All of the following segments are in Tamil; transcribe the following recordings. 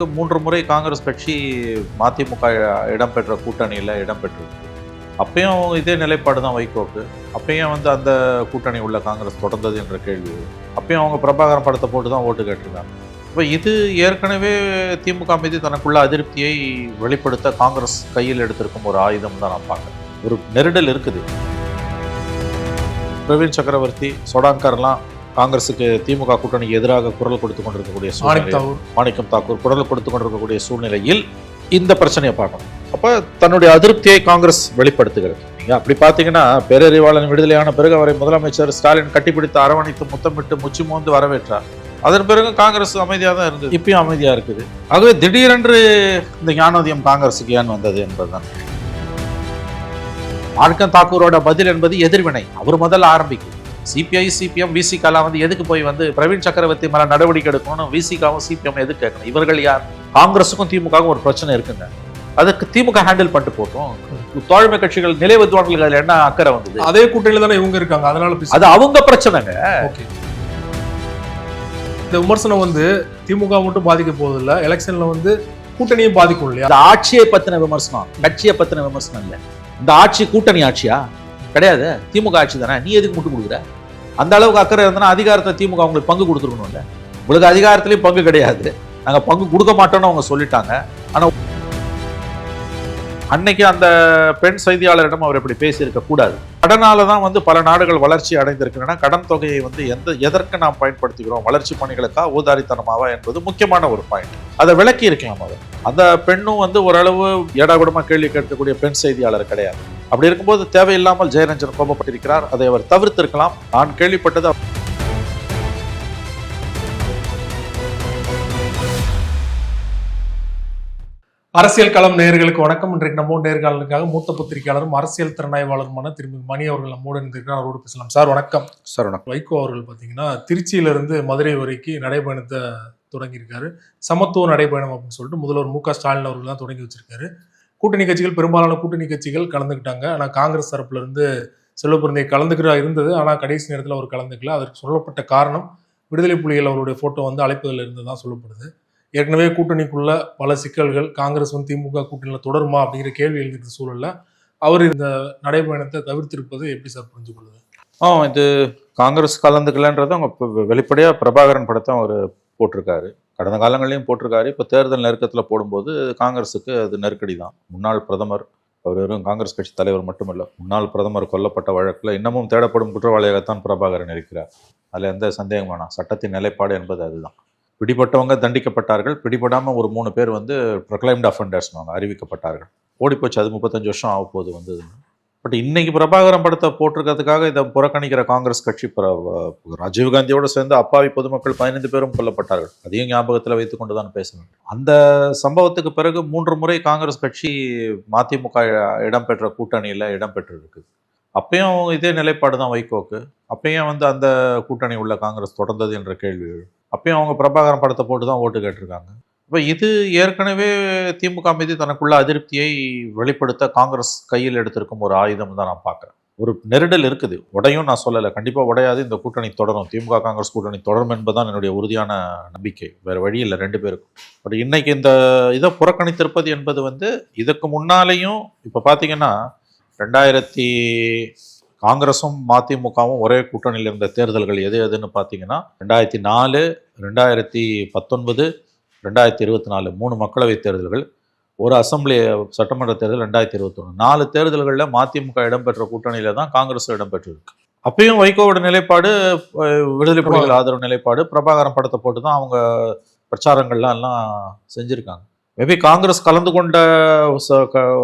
3 முறை காங்கிரஸ் கட்சி மதிமுக இடம்பெற்ற கூட்டணியில் இடம்பெற்றிருக்கு. அப்பயும் இதே நிலைப்பாடு தான் வைகோக்கு. அப்பயும் அந்த கூட்டணி உள்ள காங்கிரஸ் தொடர்ந்தது என்ற கேள்வி. அப்பயும் அவங்க பிரபாகரன் படத்தை போட்டு தான் ஓட்டு கேட்டிருக்காங்க. இப்போ இது ஏற்கனவே திமுக மீது தனக்குள்ள அதிருப்தியை வெளிப்படுத்த காங்கிரஸ் கையில் எடுத்திருக்கும் ஒரு ஆயுதம் தான் நான் பார்க்குறேன். ஒரு நெருடல் இருக்குது. பிரவீன் சக்கரவர்த்தி, சொடாங்கர்லாம் காங்கிரஸுக்கு திமுக கூட்டணிக்கு எதிராக குரல் கொடுத்து கொண்டிருக்கக்கூடிய சூழ்நிலை, மாணிக்கம் தாக்கூர் குரல் கொடுத்து கொண்டிருக்கக்கூடிய சூழ்நிலையில் இந்த பிரச்சனையை பார்க்கணும். அப்ப தன்னுடைய அதிருப்தியை காங்கிரஸ் வெளிப்படுத்துகிறது. நீங்க அப்படி பாத்தீங்கன்னா, பேரறிவாளன் விடுதலையான பிறகு அவரை முதலமைச்சர் ஸ்டாலின் கட்டிப்பிடித்து அரவணைத்து முத்தமிட்டு முச்சி மோந்து வரவேற்றார். அதன் பிறகு காங்கிரஸ் அமைதியாக தான் இருந்தது, இப்பயும் அமைதியா இருக்குது. ஆகவே திடீரென்று இந்த ஞானோதயம் காங்கிரஸுக்கு ஏன் வந்தது என்பதுதான். மாணிக்கம் தாக்கூரோட பதில் என்பது எதிர்வினை. அவர் முதல்ல ஆரம்பிக்கும். சிபிஐ, சிபிஎம், விசிகாலாம் எதுக்கு போய் பிரவீன் சக்கரவர்த்தி மேல நடவடிக்கை எடுக்கணும், விசிகாவும் சிபிஎம் எதுக்கு கேட்கணும்? இவர்கள் யார்? காங்கிரஸுக்கும் திமுகவும் ஒரு பிரச்சனை இருக்குங்க. அதுக்கு திமுக ஹேண்டில் பண்ணிட்டு போட்டோம். தோழமை கட்சிகள் நிலை வித்வான்களுக்கு அதுல என்ன அக்கறை வந்தது? அதே கூட்டணியில தானே இவங்க இருக்காங்க, அதனால அது அவங்க பிரச்சனைங்க. இந்த விமர்சனம் திமுக மட்டும் பாதிக்க போவதில்லை, எலெக்ஷன்ல கூட்டணியும் பாதிக்கும் இல்லையா? ஆட்சியை பத்தின விமர்சனம், கட்சியை பத்தின விமர்சனம் இல்ல. இந்த ஆட்சி கூட்டணி ஆட்சியா? கிடையாது, திமுக ஆட்சி தானே. நீ எதுக்கு முட்டு கொடுக்குற? அந்த அளவுக்கு அக்கறை இருந்தனா அதிகாரத்தை திமுக அவங்களுக்கு பங்கு கொடுத்துருக்கணும்ல. உங்களுக்கு அதிகாரத்திலையும் பங்கு கிடையாது, நாங்க பங்கு கொடுக்க மாட்டோம்னு அவங்க சொல்லிட்டாங்க. ஆனா அன்னைக்கு அந்த பெண் செய்தியாளரிடம் அவர் இப்படி பேசியிருக்க கூடாது. கடனாலதான் பல நாடுகள் வளர்ச்சி அடைந்திருக்கின்றன. கடன் தொகையை எதற்கு நாம் பயன்படுத்துகிறோம், வளர்ச்சி பணிகளுக்கா ஊதாரித்தனமாவா என்பது முக்கியமான ஒரு பாயிண்ட். அதை விளக்கி இருக்கலாம் அவர். அந்த பெண்ணும் ஓரளவு ஏடாகுடமா கேள்வி கேட்கக்கூடிய பெண் செய்தியாளர் கிடையாது. அப்படி இருக்கும்போது தேவையில்லாமல் ஜெயரஞ்சன் கோபப்பட்டிருக்கிறார். அதை அவர் தவிர்த்திருக்கலாம். நான் கேள்விப்பட்டது அரசியல் களம் நேயர்களுக்கு வணக்கம். இன்றைக்கு நம்ம நேர்காணலுக்காக மூத்த பத்திரிகையாளரும் அரசியல் திறனாய்வாளருமான திரும்பி மணி அவர்கள் நம்மோடு இருந்திருக்கிறார். அவரோடு பேசலாம். சார் வணக்கம். சார் வணக்கம். வைகோ அவர்கள் பார்த்தீங்கன்னா திருச்சியிலிருந்து மதுரை வரைக்கும் நடைபயணத்தை தொடங்கியிருக்காரு. சமத்துவ நடைபயணம் அப்படின்னு சொல்லிட்டு முதல்வர் மு க ஸ்டாலின் அவர்கள் தான் தொடங்கி வச்சிருக்காரு. கூட்டணி கட்சிகள், பெரும்பாலான கூட்டணி கட்சிகள் கலந்துக்கிட்டாங்க. ஆனால் காங்கிரஸ் தரப்புல இருந்து செல்வப்பிரந்தை கலந்துக்கிறா இருந்தது. ஆனால் கடைசி நேரத்தில் அவர் கலந்துக்கல. அதற்கு சொல்லப்பட்ட காரணம் விடுதலை புலிகள் அவருடைய போட்டோ அழைப்பதில் இருந்து தான் சொல்லப்படுது. ஏற்கனவே கூட்டணிக்குள்ள பல சிக்கல்கள், காங்கிரஸ் திமுக கூட்டணியில் தொடருமா அப்படிங்கிற கேள்வி எழுதிட்ட சூழல்ல அவர் இந்த நடைபயணத்தை தவிர்த்திருப்பது எப்படி சார் புரிஞ்சு கொள்ளுது? இது காங்கிரஸ் கலந்துக்கலன்றது அவங்க வெளிப்படையா பிரபாகரன் படத்தை அவர் போட்டிருக்காரு. கடந்த காலங்களையும் போட்டிருக்காரு. இப்போ தேர்தல் நெருக்கத்தில் போடும்போது காங்கிரஸுக்கு அது நெருக்கடி தான். முன்னாள் பிரதமர், அவர் வெறும் காங்கிரஸ் கட்சி தலைவர் மட்டுமல்ல, முன்னாள் பிரதமர் கொல்லப்பட்ட வழக்கில் இன்னமும் தேடப்படும் குற்றவாளியாகத்தான் பிரபாகரன் இருக்கிறார். அதில் எந்த சந்தேகம் வேணாம். சட்டத்தின் நிலைப்பாடு என்பது அதுதான். பிடிபட்டவங்க தண்டிக்கப்பட்டார்கள். பிடிபடாமல் ஒரு 3 பேர் ப்ரொக்ளைம்டு அஃபெண்டர்ஸ் அறிவிக்கப்பட்டார்கள். ஓடிப்போச்சு. அது 35 வருஷம் ஆக போகுது வந்தது. பட் இன்னைக்கு பிரபாகரன் படத்தை போட்டிருக்கிறதுக்காக இதை புறக்கணிக்கிற காங்கிரஸ் கட்சி, ராஜீவ்காந்தியோடு சேர்ந்து அப்பாவி பொதுமக்கள் 15 பேரும் கொல்லப்பட்டார்கள். அதையும் ஞாபகத்தில் வைத்துக் கொண்டு தான் பேசணும். அந்த சம்பவத்துக்கு பிறகு 3 முறை காங்கிரஸ் கட்சி மதிமுக இடம்பெற்ற கூட்டணியில் இடம்பெற்றிருக்கு. அப்பயும் இதே நிலைப்பாடு தான் வைகோக்கு. அப்பயும் அந்த கூட்டணி உள்ள காங்கிரஸ் தொடர்ந்தது என்ற கேள்வி. அப்பயும் அவங்க பிரபாகரன் படத்தை போட்டு தான் ஓட்டு கேட்டிருக்காங்க. இப்போ இது ஏற்கனவே திமுக மீது தனக்குள்ள அதிருப்தியை வெளிப்படுத்த காங்கிரஸ் கையில் எடுத்திருக்கும் ஒரு ஆயுதம் தான் நான் பார்க்குறேன். ஒரு நெருடல் இருக்குது. உடையும் நான் சொல்லலை, கண்டிப்பாக உடையாது. இந்த கூட்டணி தொடரும், திமுக காங்கிரஸ் கூட்டணி தொடரும் என்பதுதான் என்னுடைய உறுதியான நம்பிக்கை. வேறு வழி இல்லை ரெண்டு பேருக்கும். பட் இன்னைக்கு இந்த இதை புறக்கணித்திருப்பது என்பது இதுக்கு முன்னாலேயும் இப்போ பார்த்தீங்கன்னா 2000 காங்கிரஸும் மதிமுகவும் ஒரே கூட்டணியில் இருந்த தேர்தல்கள் எதுன்னு பார்த்தீங்கன்னா 2004, 2019, 2024 3 மக்களவை தேர்தல்கள், ஒரு அசம்பிளி சட்டமன்ற தேர்தல் 2021. 4 தேர்தல்களில் மதிமுக இடம்பெற்ற கூட்டணியில தான் காங்கிரஸ் இடம்பெற்றிருக்கு. அப்பயும் வைகோவோட நிலைப்பாடு, விடுதலை புலிகள் ஆதரவு நிலைப்பாடு, பிரபாகரன் படத்தை போட்டு தான் அவங்க பிரச்சாரங்கள்லாம் எல்லாம் செஞ்சுருக்காங்க. மேபி காங்கிரஸ் கலந்து கொண்ட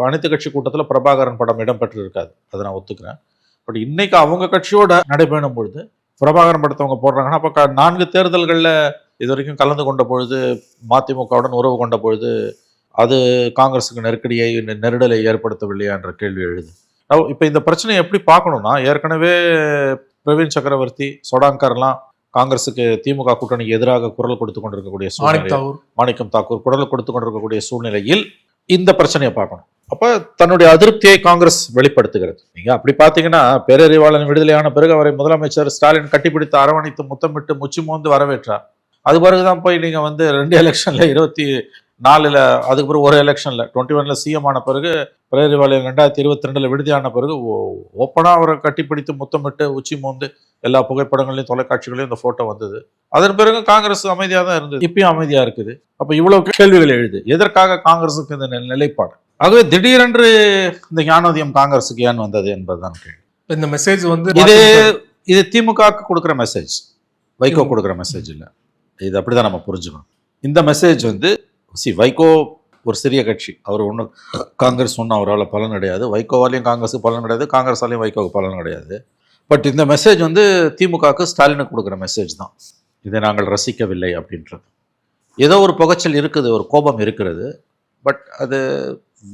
அனைத்து கட்சி கூட்டத்தில் பிரபாகரன் படம் இடம்பெற்று இருக்காது, அதை நான் ஒத்துக்கிறேன். பட் இன்னைக்கு அவங்க கட்சியோட நடைபெறும் பொழுது பிரபாகரன் படத்தை அவங்க போடுறாங்கன்னா, அப்போ 4 தேர்தல்களில் இது வரைக்கும் கலந்து கொண்ட பொழுது, மதிமுகவுடன் உறவு கொண்ட பொழுது அது காங்கிரஸுக்கு நெருக்கடியை, நெருடலை ஏற்படுத்தவில்லையா என்ற கேள்வி எழுது. இப்போ இந்த பிரச்சனையை எப்படி பார்க்கணும்னா, ஏற்கனவே பிரவீன் சக்கரவர்த்தி, சொடாங்கர்லாம் காங்கிரஸுக்கு திமுக கூட்டணிக்கு எதிராக குரல் கொடுத்து கொண்டிருக்கக்கூடிய சூழ்நிலை, மாணிக்கம் தாக்கூர் குரல் கொடுத்து கொண்டிருக்கக்கூடிய சூழ்நிலையில் இந்த பிரச்சனையை பார்க்கணும். அப்ப தன்னுடைய அதிருப்தியை காங்கிரஸ் வெளிப்படுத்துகிறது. நீங்க அப்படி பாத்தீங்கன்னா, பேரறிவாளன் விடுதலையான பிறகு அவரை முதலமைச்சர் ஸ்டாலின் கட்டிப்பிடித்து அரவணைத்து முத்தமிட்டு முச்சி மோந்து வரவேற்றார். அது பிறகுதான் போய் நீங்க 2 எலெக்ஷன்ல 4ல் அதுக்கு பிறகு ஒரு எலெக்ஷனில் 21ல் சிஎம் ஆன பிறகு பிரேரிவாலயம் 2022 விடுதியான பிறகு ஓப்பனாக அவரை கட்டிப்பிடித்து முத்தமிட்டு உச்சி மோந்து எல்லா புகைப்படங்களையும் தொலைக்காட்சிகளையும் இந்த ஃபோட்டோ வந்தது. அதன் பிறகு காங்கிரஸ் அமைதியாக தான் இருந்தது, இப்பயும் அமைதியாக இருக்குது. அப்போ இவ்வளவு கேள்விகள் எழுது, எதற்காக காங்கிரஸுக்கு இந்த நிலைப்பாடு? ஆகவே திடீரென்று இந்த ஞானோதயம் காங்கிரஸுக்கு ஏன் வந்தது என்பதுதான் கேள்வி. இந்த மெசேஜ் வந்து இது திமுகவுக்கு கொடுக்குற மெசேஜ், வைகோ கொடுக்குற மெசேஜ் இல்லை. இது அப்படிதான் நம்ம புரிஞ்சுக்கணும். இந்த மெசேஜ் வந்து வைகோ ஒரு சிறிய கட்சி, அவர் ஒன்றும் காங்கிரஸ் ஒன்றும் அவரால் பலன் கிடையாது, வைகோவாலையும் காங்கிரஸுக்கு பலன் கிடையாது, காங்கிரஸாலையும் வைகோவுக்கு பலன் கிடையாது. பட் இந்த மெசேஜ் வந்து திமுகவுக்கு ஸ்டாலினுக்கு கொடுக்குற மெசேஜ் தான். இதை நாங்கள் ரசிக்கவில்லை அப்படின்றது. ஏதோ ஒரு புகைச்சல் இருக்குது, ஒரு கோபம் இருக்கிறது. பட் அது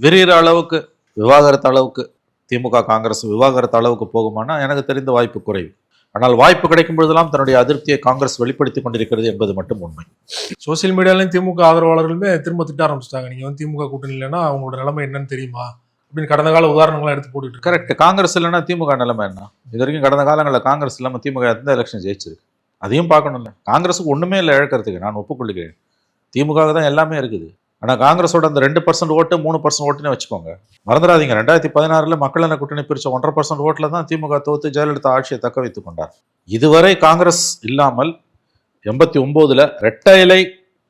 விரிகிற அளவுக்கு, விவாகரத்து அளவுக்கு, திமுக காங்கிரஸ் விவாகரத்து அளவுக்கு போகுமானா எனக்கு தெரிந்த வாய்ப்பு குறைவு. ஆனால் வாய்ப்பு கிடைக்கும் பொழுதெல்லாம் தன்னுடைய அதிருப்தியை காங்கிரஸ் வெளிப்படுத்தி கொண்டிருக்கிறது என்பது மட்டும் உண்மை. சோசியல் மீடியாலையும் திமுக ஆதரவாளர்களுமே திரும்ப திட்ட ஆரம்பிச்சிட்டாங்க, நீங்க வந்து திமுக கூட்டணி இல்லைன்னா அவங்களோட நிலைமை என்னன்னு தெரியுமா அப்படின்னு கடந்த கால உதாரணங்கள்லாம் எடுத்து போட்டுட்டு. கரெக்ட். காங்கிரஸ் இல்லைன்னா திமுக நிலைமை என்ன? இது வரைக்கும் கடந்த காலங்களில் காங்கிரஸ் இல்லாமல் திமுக எந்த எலெக்ஷன் ஜெயிச்சிருக்கு? அதையும் பார்க்கணும்ல. காங்கிரஸுக்கு ஒன்றுமே இல்லை இழக்கிறதுக்கு, நான் ஒப்புக்கொள்ளுகிறேன். திமுக தான் எல்லாமே இருக்குது. ஆனால் காங்கிரஸோட அந்த 2% ஓட்டு 3% ஓட்டுன்னு வச்சுக்கோங்க. மறந்துடாதீங்க, 2016 மக்கள் நல கூட்டணி பிரிச்ச 1.5% ஓட்டில் தான் திமுக தோத்து ஜெயலலிதா ஆட்சியை தக்க வைத்துக் கொண்டார். இதுவரை காங்கிரஸ் இல்லாமல் 89ல் ரெட்டை இலை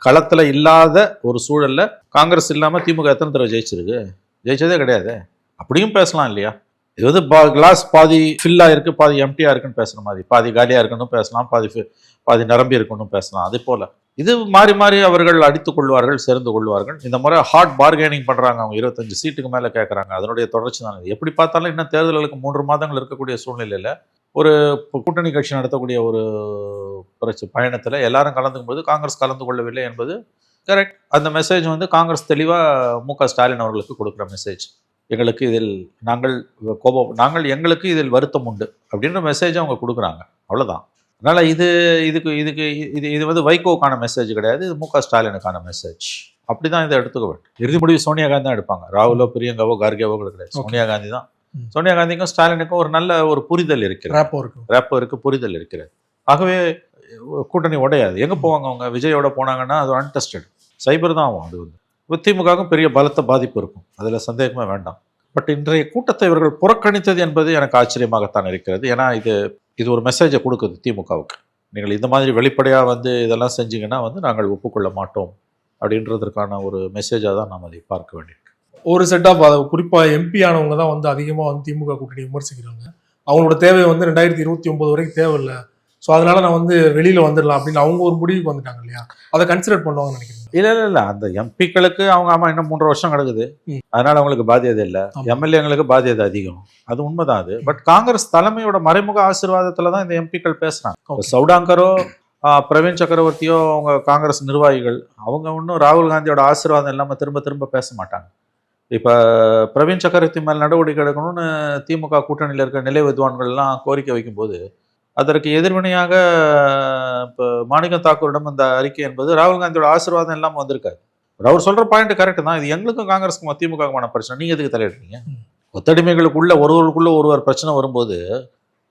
களத்தில் இல்லாத ஒரு சூழல்ல காங்கிரஸ் இல்லாமல் திமுக எத்தனை தடவை ஜெயிச்சிருக்கு? ஜெயிச்சதே கிடையாது. அப்படியும் பேசலாம் இல்லையா? இது வந்து கிளாஸ் பாதி ஃபில்லாக இருக்குது, பாதி எம்டியாக இருக்குன்னு பேசுகிற மாதிரி, பாதி காலியாக இருக்குன்னு பேசலாம், பாதி நிரம்பி இருக்குன்னு பேசலாம். அதே போல் இது மாறி மாறி அவர்கள் அடித்துக் கொள்வார்கள், சேர்ந்து கொள்வார்கள். இந்த முறை ஹார்ட் பார்கெனிங் பண்ணுறாங்க, அவங்க 25 சீட்டுக்கு மேலே கேட்குறாங்க. அதனுடைய தொடர்ச்சி தான் இது. எப்படி பார்த்தாலும் இன்னும் தேர்தல்களுக்கு 3 மாதங்கள் இருக்கக்கூடிய சூழ்நிலையில் ஒரு கூட்டணி கட்சி நடத்தக்கூடிய ஒரு பயணத்தில் எல்லாரும் கலந்துக்கும் போது காங்கிரஸ் கலந்து கொள்ளவில்லை என்பது கரெக்ட். அந்த மெசேஜ் வந்து காங்கிரஸ் தெளிவாக மு.க. ஸ்டாலின் அவர்களுக்கு கொடுக்குற மெசேஜ். எங்களுக்கு இதில் எங்களுக்கு இதில் வருத்தம் உண்டு அப்படின்ற மெசேஜ் அவங்க கொடுக்குறாங்க, அவ்வளோதான். அதனால் இது வந்து வைகோவுக்கான மெசேஜ் கிடையாது, இது மு.க. ஸ்டாலினுக்கான மெசேஜ். அப்படி தான் இதை எடுத்துக்க வேண்டும். இறுதி முடிவு சோனியா காந்தி தான் எடுப்பாங்க, ராகுலோ பிரியங்காவோ கார்கேவோ கிடையாது. சோனியா காந்தி தான். சோனியா காந்திக்கும் ஸ்டாலினுக்கும் ஒரு நல்ல ஒரு புரிதல் இருக்கிறது, ரேப்போ இருக்கு, புரிதல் இருக்கிறது. ஆகவே கூட்டணி உடையாது. எங்கே போவாங்க அவங்க? விஜயோட போனாங்கன்னா அது அன்டெஸ்டட் சைபர் தான் ஆகும். அது வந்து திமுகவுக்கும் பெரிய பலத்த பாதிப்பு இருக்கும், அதில் சந்தேகமே வேண்டாம். பட் இன்றைய கூட்டத்தை இவர்கள் புறக்கணித்தது என்பது எனக்கு ஆச்சரியமாகத்தான் இருக்கிறது. ஏன்னா இது ஒரு மெசேஜை கொடுக்குது திமுகவுக்கு. நீங்கள் இந்த மாதிரி வெளிப்படையாக வந்து இதெல்லாம் செஞ்சீங்கன்னா வந்து நாங்கள் ஒப்புக்கொள்ள மாட்டோம் அப்படின்றதற்கான ஒரு மெசேஜாக தான் நாம் அதை பார்க்க வேண்டியிருக்கு. ஒரு செட் ஆஃப் குறிப்பாக எம்பி ஆனவங்க தான் வந்து அதிகமாக வந்து திமுக கூட்டணி விமர்சிக்கிறாங்க. அவங்களோட தேவை வந்து 2029 வரைக்கும் தேவையில்லை, ஸோ அதனால நான் வந்து வெளியில் வந்துடலாம் அப்படின்னு அவங்க ஒரு முடிவுக்கு வந்துட்டாங்க இல்லையா? அதை கன்சிடர் பண்ணுவாங்கன்னு நினைக்கிறேன். இல்லை, அந்த எம்பிக்களுக்கு அவங்க இன்னும் 3 வருஷம் கிடக்குது, அதனால அவங்களுக்கு பாதியது இல்லை. எம்எல்ஏங்களுக்கு பாதியது அதிகம், அது உண்மைதான் அது. பட் காங்கிரஸ் தலைமையோட மறைமுக ஆசீர்வாதத்துல தான் இந்த எம்பிக்கள் பேசுறாங்க. சவுடாங்கரோ பிரவீன் சக்கரவர்த்தியோ அவங்க காங்கிரஸ் நிர்வாகிகள், அவங்க ஒன்றும் ராகுல் காந்தியோட ஆசீர்வாதம் இல்லாமல் திரும்ப திரும்ப பேச மாட்டாங்க. இப்போ பிரவீன் சக்கரவர்த்தி மேல் நடவடிக்கை எடுக்கணும்னு திமுக கூட்டணியில் இருக்கிற நிலை வித்வான்கள்லாம் கோரிக்கை வைக்கும்போது அதற்கு எதிர்வினையாக இப்போ மாணிக்கம் தாக்கூரிடம் இந்த அறிக்கை என்பது ராகுல் காந்தியோட ஆசீர்வாதம் இல்லாமல் வந்திருக்காரு. அவர் சொல்கிற பாயிண்ட் கரெக்டு தான். இது எங்களுக்கும் காங்கிரஸுக்கும் திமுகவுக்குமான பிரச்சனை, நீங்கள் எதுக்கு தலையிடுறீங்க? கொத்தடிமைகளுக்குள்ள ஒருவர் பிரச்சனை வரும்போது,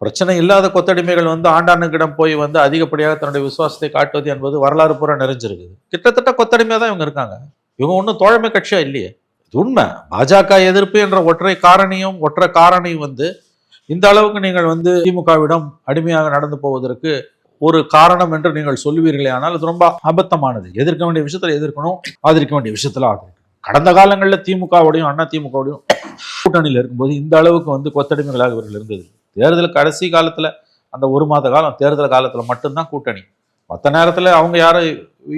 பிரச்சனை இல்லாத கொத்தடிமைகள் வந்து ஆண்டாண்டுக்கிடம் போய் வந்து அதிகப்படியாக தன்னுடைய விசுவாசத்தை காட்டுவது என்பது வரலாறு பூரா நிறைஞ்சிருக்குது. கிட்டத்தட்ட கொத்தடிமையாக தான் இவங்க இருக்காங்க. இவங்க ஒன்றும் தோழமை கட்சியாக இல்லையே. இது உண்மை. பாஜக எதிர்ப்பு என்ற ஒற்றை காரணி வந்து இந்த அளவுக்கு நீங்கள் வந்து திமுகவிடம் அடிமையாக நடந்து போவதற்கு ஒரு காரணம் என்று நீங்கள் சொல்லுவீர்களே, ஆனால் அது ரொம்ப அபத்தமானது. எதிர்க்க வேண்டிய விஷயத்துல எதிர்க்கணும், ஆதரிக்க வேண்டிய விஷயத்துல ஆதரிக்கணும். கடந்த காலங்களில் திமுகவோடையும் அண்ணா திமுகவோடையும் கூட்டணியில் இருக்கும்போது இந்த அளவுக்கு வந்து கொத்தடிமைகளாக இவர்கள் இருந்தது. தேர்தல் கடைசி காலத்துல அந்த 1 மாத காலம் தேர்தல் காலத்துல மட்டும்தான் கூட்டணி. மற்ற நேரத்துல அவங்க யாரோ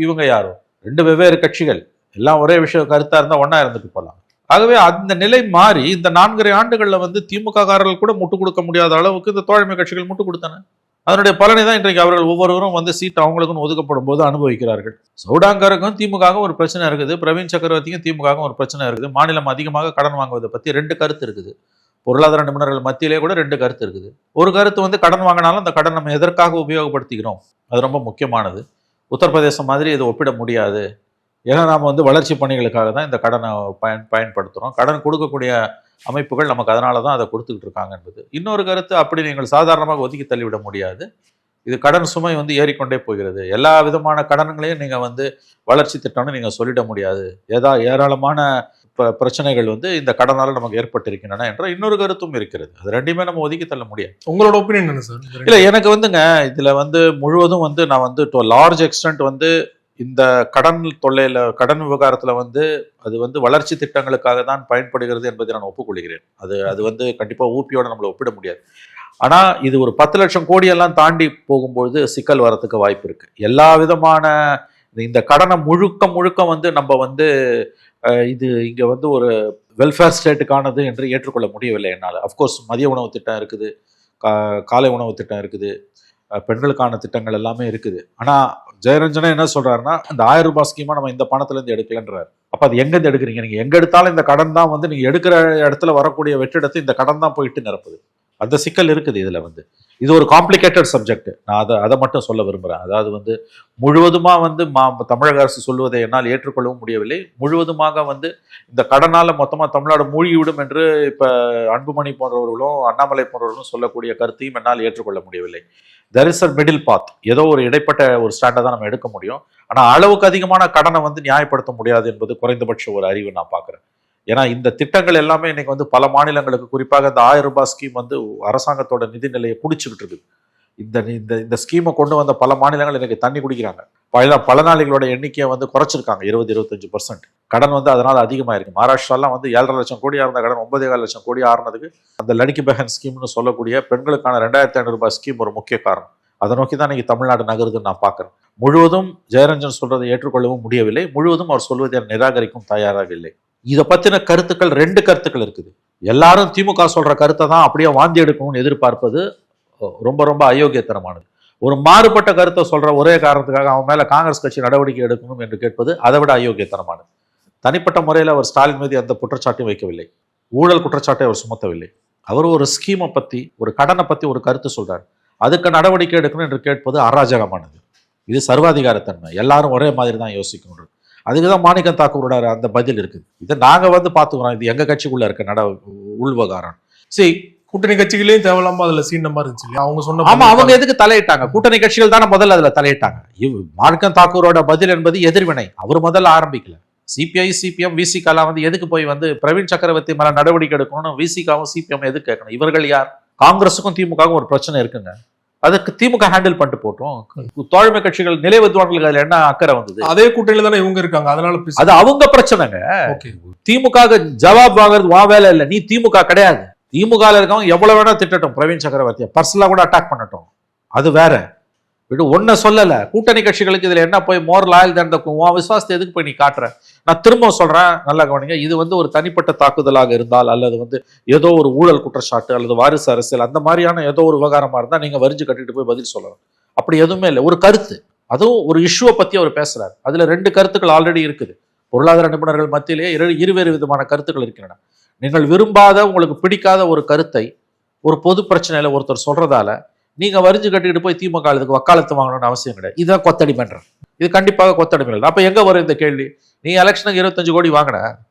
இவங்க யாரோ 2 வெவ்வேறு கட்சிகள், எல்லாம் ஒரே விஷயம் கருத்தா இருந்தா ஒன்னா இருந்துட்டு போகலாம். ஆகவே அந்த நிலை மாறி இந்த 4.5 ஆண்டுகள்ல வந்து திமுக காரர்கள் கூட முட்டு கொடுக்க முடியாத அளவுக்கு இந்த தோழமை கட்சிகள் முட்டு கொடுத்தன. அதனுடைய பலனை தான் இன்றைக்கு அவர்கள் ஒவ்வொருவரும் வந்து சீட் அவங்களுக்குன்னு ஒதுக்கப்படும் போது அனுபவிக்கிறார்கள். சவுடாங்கருக்கும் திமுகவும் ஒரு பிரச்சனை இருக்குது, பிரவீன் சக்கரவர்த்திக்கும் திமுகவும் ஒரு பிரச்சனை இருக்குது. மாநிலம் அதிகமாக கடன் வாங்குவதை பத்தி 2 கருத்து இருக்குது. பொருளாதார நிபுணர்கள் மத்தியிலே கூட 2 கருத்து இருக்குது. ஒரு கருத்து வந்து கடன் வாங்கினாலும் அந்த கடன் நம்ம எதற்காக உபயோகப்படுத்திக்கிறோம், அது ரொம்ப முக்கியமானது. உத்தரப்பிரதேசம் மாதிரி இதை ஒப்பிட முடியாது, ஏன்னா நாம் வந்து வளர்ச்சி பணிகளுக்காக தான் இந்த கடனை பயன்படுத்துகிறோம். கடன் கொடுக்கக்கூடிய அமைப்புகள் நமக்கு அதனால தான் அதை கொடுத்துக்கிட்டு இருக்காங்க என்பது இன்னொரு கருத்து. அப்படி நீங்கள் சாதாரணமாக ஒதுக்கி தள்ளிவிட முடியாது. இது கடன் சுமை வந்து ஏறிக்கொண்டே போகிறது. எல்லா விதமான கடன்களையும் நீங்க வந்து வளர்ச்சி திட்டம்னு நீங்க சொல்லிட முடியாது. ஏராளமான பிரச்சனைகள் வந்து இந்த கடனால நமக்கு ஏற்பட்டிருக்கின்றன என்ற இன்னொரு கருத்தும் இருக்கிறது. அது ரெண்டுமே நம்ம ஒதுக்கி தள்ள முடியாது. உங்களோட ஒப்பீனியன் என்ன சார்? இல்ல, எனக்கு வந்துங்க இதுல வந்து முழுவதும் வந்து நான் வந்து டு லார்ஜ் எக்ஸ்டென்ட் வந்து இந்த கடன் தொல்லையில, கடன் விவகாரத்துல வந்து அது வந்து வளர்ச்சி திட்டங்களுக்காக தான் பயன்படுகிறது என்பதை நான் ஒப்புக்கொள்கிறேன். அது வந்து கண்டிப்பா ஊபியோட நம்மளை ஒப்பிட முடியாது. ஆனா இது ஒரு 10 லட்சம் கோடியெல்லாம் தாண்டி போகும்போது சிக்கல் வரத்துக்கு வாய்ப்பு இருக்கு. எல்லா விதமான இந்த கடனை முழுக்க வந்து நம்ம வந்து இது இங்க வந்து ஒரு வெல்ஃபேர் ஸ்டேட்டுக்கானது என்று ஏற்றுக்கொள்ள முடியவில்லை என்னால். அஃப்கோர்ஸ் மதிய உணவு திட்டம் இருக்குது, காலை உணவு திட்டம் இருக்குது, பெண்களுக்கான திட்டங்கள் எல்லாமே இருக்குது. ஆனா ஜெயரஞ்சனா என்ன சொல்றாருன்னா, இந்த 1000 ரூபாய் ஸ்கீமா நம்ம இந்த பணத்துல இருந்து எடுக்கலன்றாரு. அப்ப அது எங்க இருந்து எடுக்கிறீங்க? நீங்க எங்க எடுத்தாலும் இந்த கடன் தான் வந்து நீங்க எடுக்கிற இடத்துல வரக்கூடிய வெற்றிடத்தை இந்த கடன் தான் போயிட்டு நிரப்புது. அந்த சிக்கல் இருக்குது இதுல வந்து. இது ஒரு காம்ப்ளிகேட்டட் சப்ஜெக்ட். நான் அதை மட்டும் சொல்ல விரும்புகிறேன். அதாவது வந்து முழுவதுமாக வந்து தமிழக அரசு சொல்வதை என்னால் ஏற்றுக்கொள்ளவும் முடியவில்லை. முழுவதுமாக வந்து இந்த கடனால் மொத்தமாக தமிழ்நாடு மூழ்கிவிடும் என்று இப்போ அன்புமணி போன்றவர்களும் அண்ணாமலை போன்றவர்களும் சொல்லக்கூடிய கருத்தையும் என்னால் ஏற்றுக்கொள்ள முடியவில்லை. There is a middle path. ஏதோ ஒரு இடைப்பட்ட ஒரு ஸ்டாண்டை தான் நம்ம எடுக்க முடியும். ஆனால் அளவுக்கு அதிகமான கடனை வந்து நியாயப்படுத்த முடியாது என்பது குறைந்தபட்ச ஒரு அறிவு நான் பார்க்குறேன். ஏன்னா இந்த திட்டங்கள் எல்லாமே இன்னைக்கு வந்து பல மாநிலங்களுக்கு, குறிப்பாக இந்த 1000 ரூபாய் ஸ்கீம் வந்து அரசாங்கத்தோட நிதிநிலையை குடிச்சுக்கிட்டு இருக்குது. இந்த ஸ்கீமை கொண்டு வந்த பல மாநிலங்கள் இன்னைக்கு தண்ணி குடிக்கிறாங்க. பலனாளிகளோட எண்ணிக்கையை வந்து குறைச்சிருக்காங்க 20-25%. கடன் வந்து அதனால அதிகமாயிருக்கு. மகாராஷ்டிராலாம் வந்து 7.5 லட்சம் கோடியா இருந்த கடன் 9.4 லட்சம் கோடி ஆறுனதுக்கு அந்த லடிக்கி பெஹன் ஸ்கீம்னு சொல்லக்கூடிய பெண்களுக்கான 2500 ரூபாய் ஸ்கீம் ஒரு முக்கிய காரணம். அதை நோக்கி தான் இன்னைக்கு தமிழ்நாடு நகருதுன்னு நான் பார்க்குறேன். முழுவதும் ஜெயரஞ்சன் சொல்றதை ஏற்றுக்கொள்ளவும் முடியவில்லை, முழுவதும் அவர் சொல்வதை நிராகரிக்கும் தயாராக இல்லை. இதை பத்தின கருத்துக்கள் 2 கருத்துக்கள் இருக்குது. எல்லாரும் திமுக சொல்ற கருத்தை தான் அப்படியே வாந்தி எடுக்கணும்னு எதிர்பார்ப்பது ரொம்ப அயோக்கியத்தனமானது. ஒரு மாறுபட்ட கருத்தை சொல்ற ஒரே காரணத்துக்காக அவன் மேல காங்கிரஸ் கட்சி நடவடிக்கை எடுக்கணும் என்று கேட்பது அதை விட அயோக்கியத்தனமானது. தனிப்பட்ட முறையில் அவர் ஸ்டாலின் மீது எந்த குற்றச்சாட்டையும் வைக்கவில்லை, ஊழல் குற்றச்சாட்டை அவர் சுமத்தவில்லை. அவர் ஒரு ஸ்கீமை பத்தி, ஒரு கடனை பத்தி ஒரு கருத்து சொல்றாரு, அதுக்கு நடவடிக்கை எடுக்கணும் என்று கேட்பது அராஜகமானது. இது சர்வாதிகாரத்தன்மை. எல்லாரும் ஒரே மாதிரி தான் யோசிக்கணும். அதுக்குதான் மாணிக்கம் தாக்கூரோட அந்த பதில் இருக்குது. இதை நாங்க வந்து பாத்துக்கிறோம், இது எங்க கட்சிக்குள்ள இருக்க உள்வகாரம். சரி, கூட்டணி கட்சிகளையும் தேவையில்லாம அதுல சீன மாதிரி இருந்துச்சு. அவங்க சொன்ன ஆமா, அவங்க எதுக்கு தலையிட்டாங்க? கூட்டணி கட்சிகள் தானே முதல்ல அதுல தலையிட்டாங்க. மாணிக்கம் தாக்கூரோட பதில் என்பது எதிர்வினை. அவர் முதல்ல ஆரம்பிக்கல. சிபிஐ, சிபிஎம், விசிகாலாம் வந்து எதுக்கு போய் வந்து பிரவீன் சக்கரவர்த்தி மேல நடவடிக்கை எடுக்கணும்னு விசிகாவும் சிபிஎம் எதுக்கு கேட்கணும்? இவர்கள் யார்? காங்கிரஸுக்கும் திமுகவும் ஒரு பிரச்சனை இருக்குங்க. அதுக்கு திமுக ஹேண்டில் பண்ணிட்டு போட்டோம். தோழமை கட்சிகள், நிலை வித்வான்களுக்கு அதுல என்ன அக்கறை வந்தது? அதே கூட்டணியில தானே இவங்க இருக்காங்க, அதனால அது அவங்க பிரச்சனைங்க. திமுக ஜவாப் வாங்குறது வா வேலை இல்லை. நீ திமுக கிடையாது. திமுக இருக்கவங்க எவ்வளவு வேணா திட்டட்டும், பிரவீன் சக்கரவர்த்தியை பர்சனலா கூட அட்டாக் பண்ணட்டும், அது வேற. ஒன்ன சொல்லல. கூட்டணி கட்சிகளுக்கு இதுல என்ன போய் மோர் லாயல் தான் உன் விசுவாசத்தை எதுக்கு போய் நீ காட்டுற? நான் திரும்ப சொல்றேன், நல்லா கவனிங்க. இது வந்து ஒரு தனிப்பட்ட தாக்குதலாக இருந்தால், அல்லது வந்து ஏதோ ஒரு ஊழல் குற்றச்சாட்டு அல்லது வாரிசு அரசியல் அந்த மாதிரியான ஏதோ ஒரு விவகாரமா இருந்தா நீங்க வரிஞ்சு கட்டிட்டு போய் பதில் சொல்லலாம். அப்படி எதுவுமே இல்லை. ஒரு கருத்து, அதுவும் ஒரு இஷ்யூவை பத்தி அவர் பேசுறாரு. அதுல 2 கருத்துக்கள் ஆல்ரெடி இருக்குது. பொருளாதார நிபுணர்கள் மத்தியிலேயே இருவேறு விதமான கருத்துக்கள் இருக்கின்றன. நீங்கள் விரும்பாத, உங்களுக்கு பிடிக்காத ஒரு கருத்தை ஒரு பொது பிரச்சனையில ஒருத்தர் சொல்றதால நீங்க வரிஞ்சு கட்டிக்கிட்டு போய் திமுக இதுக்கு வக்காலத்து வாங்கணும்னு அவசியம் கிடையாது. இதுதான் கொத்தடிமைன்றார். இது கண்டிப்பாக கொத்தடிமை. அப்ப எங்க வரும் இந்த கேள்வி? நீ எலெக்ஷனுக்கு 25 கோடி வாங்கின,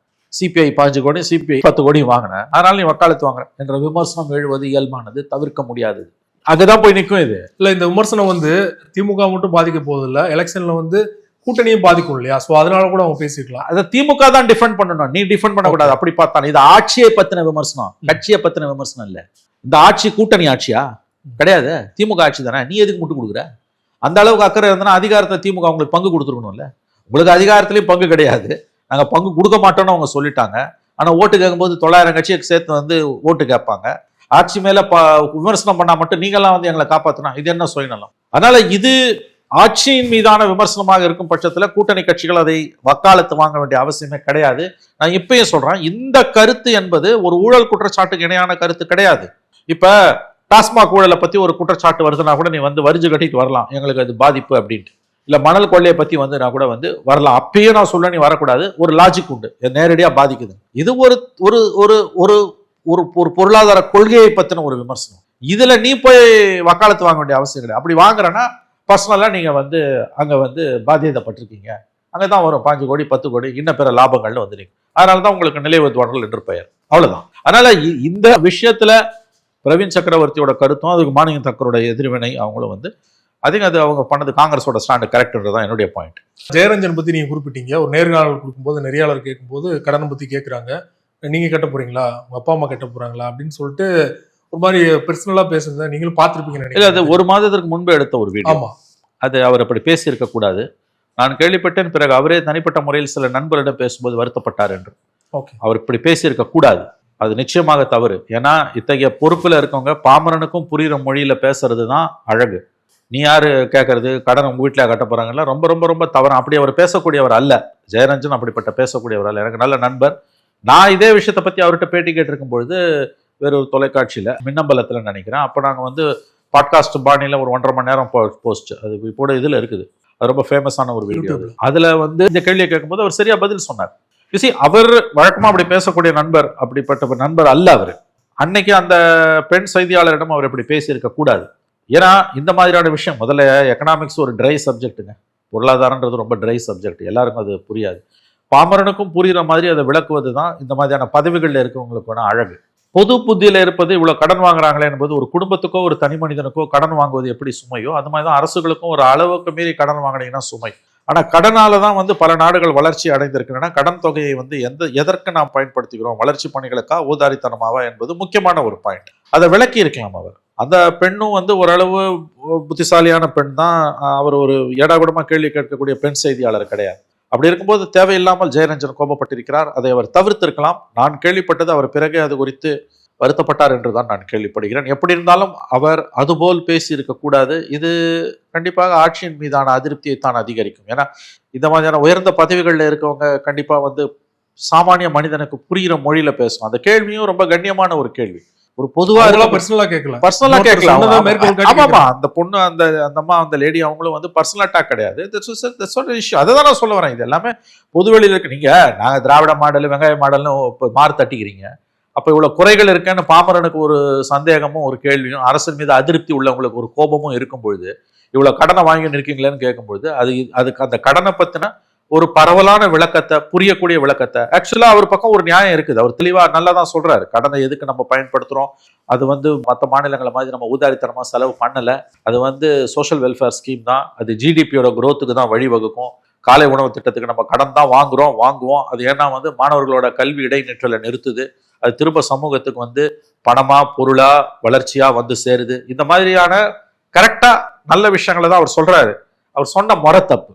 சிபிஐ 15 கோடி, சிபிஐ 10 கோடி வாங்கின, அதனால நீ வக்காலத்து வாங்குற என்ற விமர்சனம் எழுவது இயல்பானது, தவிர்க்க முடியாது. அங்கதான் போய் நிற்கும். இது இல்ல, இந்த விமர்சனம் வந்து திமுக மட்டும் பாதிக்க போகுது இல்ல, எலெக்ஷன்ல வந்து கூட்டணியும் பாதிக்கும் இல்லையா? சோ அதனால கூட அவங்க பேசிக்கலாம். அதை திமுக தான் டிஃபெண்ட் பண்ணணும், நீ டிஃபெண்ட் பண்ணக்கூடாது. அப்படி பார்த்தாலும் இது ஆட்சியை பத்தின விமர்சனம், கட்சியை பத்தின விமர்சனம் இல்ல. இந்த ஆட்சி கூட்டணி ஆட்சியா? கிடையாது, திமுக ஆட்சி தானே. நீ எதுக்கு முட்டு கொடுக்குற? அந்த அளவுக்கு அக்கறை இருந்தனா அதிகாரத்தை திமுக அவங்களுக்கு பங்கு கொடுத்துருக்கணும்ல. உங்களுக்கு அதிகாரத்திலையும் பங்கு கிடையாது, நாங்க பங்கு கொடுக்க மாட்டோம்னு அவங்க சொல்லிட்டாங்க. ஆனா ஓட்டு கேட்கும்போது 900 கட்சியை சேர்த்து வந்து ஓட்டு கேட்பாங்க. ஆட்சி மேல விமர்சனம் பண்ணா மட்டும் நீங்கெல்லாம் வந்து எங்களை காப்பாற்றினா இது என்ன சுயநலம்? அதனால இது ஆட்சியின் மீதான விமர்சனமாக இருக்கும் பட்சத்துல கூட்டணி கட்சிகள் அதை வக்காலத்து வாங்க வேண்டிய அவசியமே கிடையாது. நான் இப்பயும் சொல்றேன், இந்த கருத்து என்பது ஒரு ஊழல் குற்றச்சாட்டுக்கு இணையான கருத்து கிடையாது. இப்ப டாஸ்மாக் ஊழலை பத்தி ஒரு குற்றச்சாட்டு வருதுன்னா கூட நீ வந்து வரிஞ்சு கட்டிட்டு வரலாம், எங்களுக்கு அது பாதிப்பு அப்படின்ட்டு. இல்ல மணல் கொள்ளையை பத்தி வந்து நான் கூட வந்து வரலாம், அப்பயும் நான் சொல்ல நீ வரக்கூடாது. ஒரு லாஜிக் உண்டு, நேரடியா பாதிக்குது. இது ஒரு ஒரு ஒரு ஒரு ஒரு பொருளாதார கொள்கையை பத்தின ஒரு விமர்சனம். இதுல நீ போய் வக்காலத்து வாங்க வேண்டிய அவசியம் கிடையாது. அப்படி வாங்குறேன்னா பர்சனலா நீங்க வந்து அங்க வந்து பாதிக்கப்பட்டிருக்கீங்க, அங்கதான் வரும் 5 கோடி 10 கோடி இன்ன பிற லாபங்கள்னு வந்து நீங்க. அதனாலதான் உங்களுக்கு நிலை வித்வான்கள் என்று பெயர், அவ்வளவுதான். அதனால இந்த விஷயத்துல பிரவீன் சக்கரவர்த்தியோட கருத்தும் அதுக்கு மாணிக்கம் தாக்கூரோட எதிர்வினை அவங்களும் வந்து அதிகம் அது அவங்க பண்ணது காங்கிரஸோட ஸ்டாண்டு கரெக்ட்ன்றதான் என்னுடைய பாயிண்ட். ஜெயரஞ்சன் பத்தி நீங்க குறிப்பிட்டீங்க, ஒரு நேர்காணல் கொடுக்கும்போது நெறியாளர் கேட்கும்போது கடனை பத்தி கேட்குறாங்க, நீங்க கட்ட போறீங்களா, உங்க அப்பா அம்மா கட்ட போறாங்களா அப்படின்னு சொல்லிட்டு ஒரு மாதிரி பெர்சனலா பேசுறத நீங்களும் பார்த்திருப்பீங்கன்னு இல்ல, அது நினைக்கிறேன். ஒரு மாதத்திற்கு முன்பு எடுத்த ஒரு வீடியோ. ஆமா, அது அவர் அப்படி பேசியிருக்க கூடாது. நான் கேள்விப்பட்டேன், பிறகு அவரே தனிப்பட்ட முறையில் சில நண்பரிடம் பேசும்போது வருத்தப்பட்டார் என்று. ஓகே. அவர் இப்படி பேசியிருக்க கூடாது, அது நிச்சயமாக தவறு. ஏன்னா இத்தகைய பொறுப்புல இருக்கவங்க பாமரனுக்கும் புரியுற மொழியில பேசுறது தான் அழகு. நீ யாரு கேட்கறது, கடன் உங்க வீட்டுல கட்ட போறாங்கல்ல, ரொம்ப ரொம்ப ரொம்ப தவறு. அப்படி அவர் பேசக்கூடியவர் அல்ல ஜெயரஞ்சன், அப்படிப்பட்ட பேசக்கூடியவர் அல்ல. எனக்கு நல்ல நண்பர். நான் இதே விஷயத்தை பத்தி அவர்கிட்ட பேட்டி கேட்டிருக்கும் பொழுது வேற ஒரு தொலைக்காட்சியில மின்னம்பலத்துல நினைக்கிறேன், அப்ப நாங்க வந்து பாட்காஸ்ட் பாணியில ஒரு 1.5 மணி நேரம் போஸ்ட், அது இப்போ இதுல இருக்குது, அது ரொம்ப ஃபேமஸான ஒரு வீடியோ. YouTube. அதுல வந்து இந்த கேள்வியை கேட்கும்போது அவர் சரியா பதில் சொன்னார். அவர் வழக்கமா அப்படி பேசக்கூடிய நண்பர், அப்படிப்பட்ட நண்பர் அல்ல அவர். அன்னைக்கு அந்த பெண் செய்தியாளரிடம் அவர் இப்படி பேசியிருக்க கூடாது. ஏன்னா இந்த மாதிரியான விஷயம், முதல்ல எக்கனாமிக்ஸ் ஒரு ட்ரை சப்ஜெக்ட்டுங்க, பொருளாதாரன்றது ரொம்ப ட்ரை சப்ஜெக்ட், எல்லாருக்கும் அது புரியாது. பாமரனுக்கும் புரியுற மாதிரி அதை விளக்குவது தான் இந்த மாதிரியான பதவிகளில் இருக்கவங்களுக்கான அழகு. பொது புத்தியில இருப்பது, இவ்வளவு கடன் வாங்குறாங்களே என்பது, ஒரு குடும்பத்துக்கோ ஒரு தனி மனிதனுக்கோ கடன் வாங்குவது எப்படி சுமையோ அது மாதிரி தான் அரசுகளுக்கும் ஒரு அளவுக்கு மீறி கடன் வாங்கினீங்கன்னா சுமை. ஆனா கடனால தான் வந்து பல நாடுகள் வளர்ச்சி அடைந்திருக்கின்றன. கடன் தொகையை வந்து எதற்கு நாம் பயன்படுத்துகிறோம், வளர்ச்சி பணிகளுக்கா ஊதாரித்தனமாவா என்பது முக்கியமான ஒரு பாயிண்ட். அதை விளக்கி இருக்கலாம் அவர். அந்த பெண்ணும் வந்து ஓரளவு புத்திசாலியான பெண் தான். அவர் ஒரு ஏடாகூடமா கேள்வி கேட்கக்கூடிய பெண் செய்தியாளர் கிடையாது. அப்படி இருக்கும்போது தேவையில்லாமல் ஜெயரஞ்சன் கோபப்பட்டிருக்கிறார். அதை அவர் தவிர்த்திருக்கலாம். நான் கேள்விப்பட்டது அவர் பிறகு அது குறித்து வருத்தப்பட்டார் என்றுதான் நான் கேள்விப்படுகிறேன். எப்படி இருந்தாலும் அவர் அதுபோல் பேசி இருக்கக்கூடாது. இது கண்டிப்பாக ஆட்சியின் மீதான அதிருப்தியை தான் அதிகரிக்கும். ஏன்னா இந்த மாதிரியான உயர்ந்த பதவிகளில் இருக்கவங்க கண்டிப்பா வந்து சாமானிய மனிதனுக்கு புரிகிற மொழியில பேசணும். அந்த கேள்வியும் ரொம்ப கண்ணியமான ஒரு கேள்வி. ஒரு பொதுவா பர்சனலா கேட்கல, பர்சனலா கேட்கலாம். கேட்கலாம். ஆமாமா, அந்த பொண்ணு அந்த அம்மா அந்த லேடி அவங்களும் வந்து பர்சனல் அட்டாக் கிடையாது. இஷ்யூ அதை தான் நான் சொல்ல வரேன். இது எல்லாமே பொதுவெளியில் இருக்கு. நீங்க நாங்க திராவிட மாடல் வெங்காய மாடல்னு மாறு தட்டிக்கிறீங்க. அப்ப இவ்வளவு குறைகள் இருக்கேன்னு பாமரனுக்கு ஒரு சந்தேகமும் ஒரு கேள்வியும், அரசின் மீது அதிருப்தி உள்ளவங்களுக்கு ஒரு கோபமும் இருக்கும் பொழுது, இவ்வளவு கடனை வாங்கி நிற்கீங்களேன்னு கேட்கும்பொழுது அதுக்கு அந்த கடனை பத்தின ஒரு பரவலான விளக்கத்தை, புரியக்கூடிய விளக்கத்தை, ஆக்சுவலா அவர் பக்கம் ஒரு நியாயம் இருக்குது. அவர் தெளிவா நல்லா தான் சொல்றாரு, கடனை எதுக்கு நம்ம பயன்படுத்துறோம், அது வந்து மற்ற மாநிலங்களை மாதிரி நம்ம ஊதாரித்தனமா செலவு பண்ணல, அது வந்து சோஷியல் வெல்ஃபேர் ஸ்கீம் தான், அது ஜிடிபியோட growthக்கு தான் வழிவகுக்கும், காலை உணவு திட்டத்துக்கு நம்ம கடன் தான் வாங்குவோம். அது ஏன்னா வந்து மாணவர்களோட கல்வி இடைநிற்றலை நிறுத்துது, அது திரும்ப சமூகத்துக்கு வந்து பணமா பொருளா வளர்ச்சியா வந்து சேருது. இந்த மாதிரியான கரெக்டா நல்ல விஷயங்களை தான் அவர் சொல்றாரு. அவர் சொன்ன முறை தப்பு.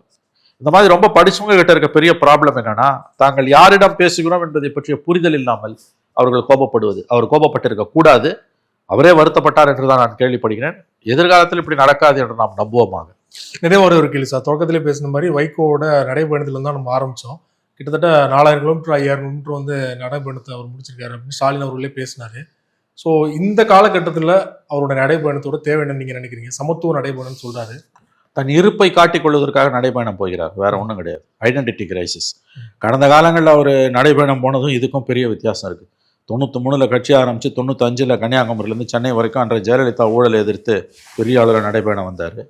இந்த மாதிரி ரொம்ப படிச்சவங்க கிட்ட இருக்க பெரிய ப்ராப்ளம் என்னன்னா, தாங்கள் யாரிடம் பேசுகிறோம் என்பதை பற்றிய புரிதல் இல்லாமல் அவர்கள் கோபப்படுவது. அவர் கோபப்பட்டிருக்க கூடாது. அவரே வருத்தப்பட்டார் என்றுதான் நான் கேள்விப்படுகிறேன். எதிர்காலத்தில் இப்படி நடக்காது என்று நாம் நம்புவோமாக. நிறைய ஒரு கேள்வி சார், தொடக்கத்திலே பேசின மாதிரி வைகோவோட நடைபயணத்துல தான் நம்ம ஆரம்பிச்சோம். கிட்டத்தட்ட 4000 கிலோமீட்டர் 5000 கிலோமீட்டர் வந்து நடைபயணத்தை அவர் முடிச்சிருக்காரு அப்படின்னு ஸ்டாலின் அவர்களே பேசினாரு. ஸோ இந்த காலகட்டத்தில் அவரோட நடைபயணத்தோட தேவை என்ன நீங்க நினைக்கிறீங்க? சமத்துவ நடைபயணம் சொல்றாரு, தன் இருப்பை காட்டிக் கொள்வதற்காக நடைபயணம் போகிறார், வேற ஒன்றும் கிடையாது. Identity crisis. கடந்த காலங்களில் அவர் நடைபயணம் போனதும் இதுக்கும் பெரிய வித்தியாசம் இருக்கு. 93 கட்சி ஆரம்பிச்சு 95 கன்னியாகுமரியிலேருந்து சென்னை வரைக்கும் அன்றைய ஜெயலலிதா ஊழலை எதிர்த்து பெரிய அளவில் நடைபயணம் வந்தார்.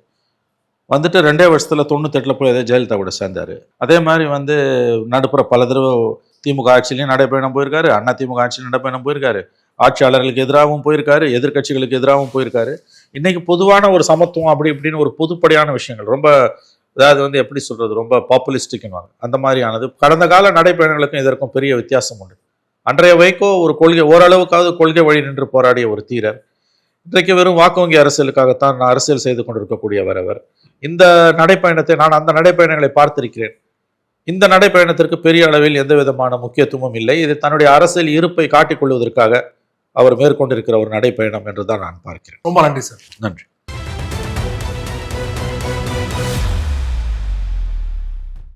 வந்துட்டு 2 வருஷத்துல 98 போய் அதே ஜெயலலிதா கூட சேர்ந்தாரு. அதே மாதிரி வந்து நடுப்புற பல தடவை திமுக ஆட்சியிலையும் நடைபயணம் போயிருக்காரு, அண்ணா திமுக ஆட்சியில் நடைபயணம் போயிருக்காரு, ஆட்சியாளர்களுக்கு எதிராகவும் போயிருக்காரு, எதிர்கட்சிகளுக்கு எதிராகவும் போயிருக்காரு. இன்னைக்கு பொதுவான ஒரு சமத்துவம் அப்படி இப்படின்னு ஒரு பொதுப்படியான விஷயங்கள், ரொம்ப அதாவது வந்து எப்படி சொல்றது, ரொம்ப பாப்புலிஸ்டிக்னு அந்த மாதிரியானது. கடந்த கால நடைபயணங்களுக்கும் இதற்கும் பெரிய வித்தியாசம் உண்டு. அன்றைய வைகோ ஒரு கொள்கை, ஓரளவுக்காவது கொள்கை வழி நின்று போராடிய ஒரு தீரர். இன்றைக்கு வெறும் வாக்கு வங்கி அரசியலுக்காகத்தான் அரசியல் செய்து கொண்டிருக்கக்கூடியவர் அவர். இந்த நடைப்பயணத்தை நான் அந்த நடைப்பயணங்களை பார்த்திருக்கிறேன். இந்த நடைப்பயணத்திற்கு பெரிய அளவில் எந்த விதமான முக்கியத்துவமும் இல்லை. இது தன்னுடைய அரசியல் இருப்பை காட்டிக் கொள்வதற்காக அவர் மேற்கொண்டிருக்கிற ஒரு நடைப்பயணம் என்றுதான் நான் பார்க்கிறேன். ரொம்ப நன்றி சார். நன்றி.